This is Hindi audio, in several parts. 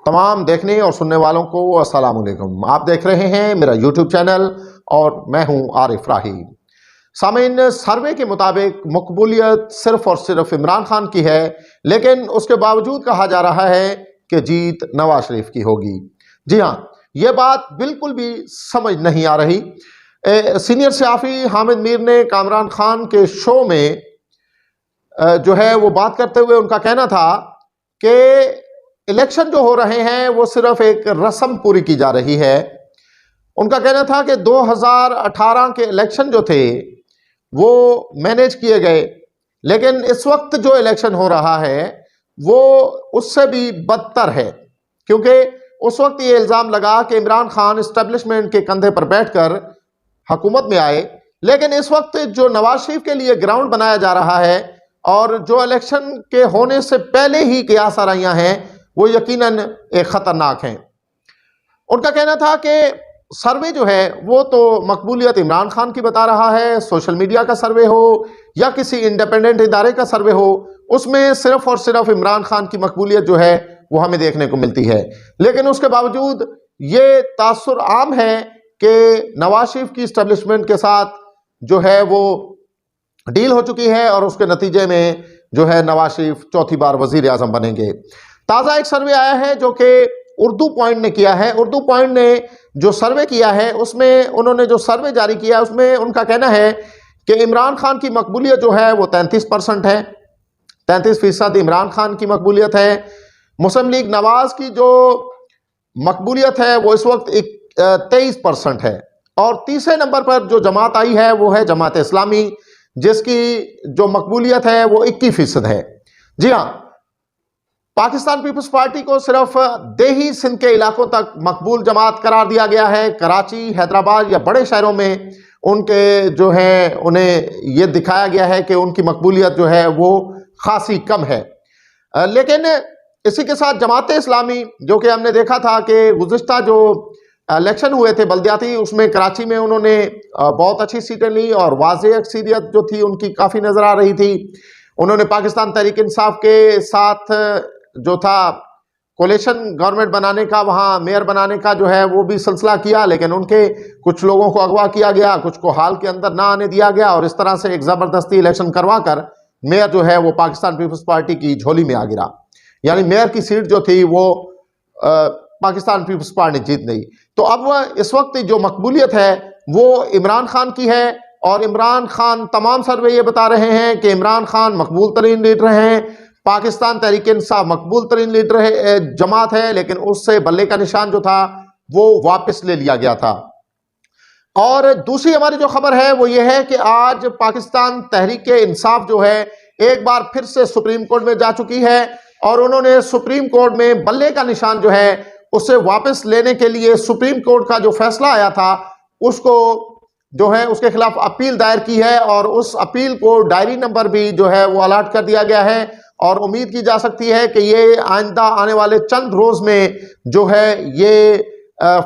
तमाम देखने और सुनने वालों को अस्सलाम वालेकुम। आप देख रहे हैं मेरा यूट्यूब चैनल और मैं हूं आरिफ राही। सामीन, सर्वे के मुताबिक मकबूलियत सिर्फ और सिर्फ इमरान खान की है, लेकिन उसके बावजूद कहा जा रहा है कि जीत नवाज शरीफ की होगी। जी हाँ, ये बात बिल्कुल भी समझ नहीं आ रही। सीनियर सहाफ़ी हामिद मीर ने कामरान खान के शो में जो है वो बात करते हुए उनका कहना था कि इलेक्शन जो हो रहे हैं वो सिर्फ एक रस्म पूरी की जा रही है। उनका कहना था कि 2018 के इलेक्शन जो थे वो मैनेज किए गए, लेकिन इस वक्त जो इलेक्शन हो रहा है वो उससे भी बदतर है, क्योंकि उस वक्त ये इल्ज़ाम लगा कि इमरान खान इस्टेब्लिशमेंट के कंधे पर बैठकर हुकूमत में आए, लेकिन इस वक्त जो नवाज शरीफ के लिए ग्राउंड बनाया जा रहा है और जो इलेक्शन के होने से पहले ही की आसाराइयां हैं वो यकीनन एक ख़तरनाक हैं। उनका कहना था कि सर्वे जो है वो तो मकबूलियत इमरान खान की बता रहा है, सोशल मीडिया का सर्वे हो या किसी इंडिपेंडेंट इदारे का सर्वे हो, उसमें सिर्फ और सिर्फ इमरान खान की मकबूलियत जो है वो हमें देखने को मिलती है। लेकिन उसके बावजूद ये तासुर आम है कि नवाज शरीफ की इस्टेब्लिशमेंट के साथ जो है वो डील हो चुकी है और उसके नतीजे में जो है नवाज शरीफ चौथी बार वजीर आजम बनेंगे। ताज़ा एक सर्वे आया है जो कि उर्दू पॉइंट ने किया है। उर्दू पॉइंट ने जो सर्वे किया है उसमें उन्होंने जो सर्वे जारी किया उसमें उनका कहना है कि इमरान खान की मकबूलियत जो है वो 33% है, 33% इमरान खान की मकबूलियत है। मुस्लिम लीग नवाज की जो मकबूलियत है वो इस वक्त 23% है, और तीसरे नंबर पर जो जमात आई है वो है जमात इस्लामी, जिसकी जो मकबूलियत है वो 21% है। जी हाँ, पाकिस्तान पीपल्स पार्टी को सिर्फ देही सिंध के इलाकों तक मकबूल जमात करार दिया गया है। कराची, हैदराबाद या बड़े शहरों में उनके जो है उन्हें ये दिखाया गया है कि उनकी मकबूलियत जो है वो खासी कम है। लेकिन इसी के साथ जमात इस्लामी, जो कि हमने देखा था कि गुज़िश्ता जो इलेक्शन हुए थे बल्दियाती, उसमें कराची में उन्होंने बहुत अच्छी सीटें ली और वाज़ेह अक्सरियत जो थी उनकी काफ़ी नज़र आ रही थी। उन्होंने पाकिस्तान तहरीक इंसाफ के साथ जो था कोलेशन गवर्नमेंट बनाने का, वहाँ मेयर बनाने का जो है वो भी सिलसिला किया, लेकिन उनके कुछ लोगों को अगवा किया गया, कुछ को हाल के अंदर ना आने दिया गया और इस तरह से एक ज़बरदस्ती इलेक्शन करवा कर मेयर जो है वो पाकिस्तान पीपल्स पार्टी की झोली में आ गिरा। यानी मेयर की सीट जो थी वो पाकिस्तान पीपल्स पार्टी जीत गई। तो अब इस वक्त जो मकबूलियत है वो इमरान खान की है, और इमरान खान, तमाम सर्वे ये बता रहे हैं कि इमरान खान मकबूल तरीन लीडर हैं। पाकिस्तान तहरीक इंसाफ मकबूल तरीन लीडर है, जमात है, लेकिन उससे बल्ले का निशान जो था वो वापस ले लिया गया था। और दूसरी हमारी जो खबर है वो ये है कि आज पाकिस्तान तहरीक इंसाफ जो है एक बार फिर से सुप्रीम कोर्ट में जा चुकी है, और उन्होंने सुप्रीम कोर्ट में बल्ले का निशान जो है उसे वापस लेने के लिए सुप्रीम कोर्ट का जो फैसला आया था उसको जो है उसके खिलाफ अपील दायर की है, और उस अपील को डायरी नंबर भी जो है वो अलॉट कर दिया गया है। और उम्मीद की जा सकती है कि ये आइंदा आने वाले चंद रोज में जो है ये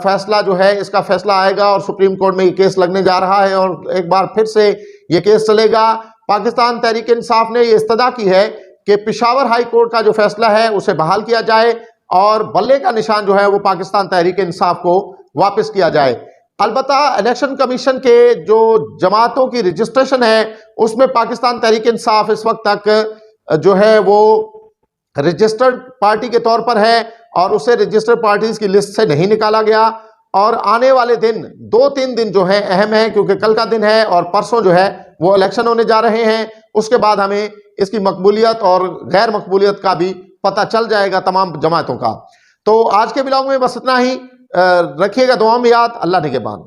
फैसला जो है इसका फैसला आएगा और सुप्रीम कोर्ट में ये केस लगने जा रहा है, और एक बार फिर से ये केस चलेगा। पाकिस्तान तहरीक इंसाफ ने ये इस्तदा की है कि पेशावर हाई कोर्ट का जो फैसला है उसे बहाल किया जाए और बल्ले का निशान जो है वो पाकिस्तान तहरीक इंसाफ को वापस किया जाए। अलबत्ता इलेक्शन कमीशन के जो जमातों की रजिस्ट्रेशन है उसमें पाकिस्तान तहरीक इंसाफ इस वक्त तक जो है वो रजिस्टर्ड पार्टी के तौर पर है, और उसे रजिस्टर्ड पार्टीज की लिस्ट से नहीं निकाला गया। और आने वाले दिन 2-3 दिन जो है अहम है, क्योंकि कल का दिन है और परसों जो है वो इलेक्शन होने जा रहे हैं। उसके बाद हमें इसकी मकबूलियत और गैर मकबूलियत का भी पता चल जाएगा तमाम जमातों का। तो आज के ब्लॉग में बस इतना ही। रखिएगा दुआ में याद। अल्लाह निगहबान।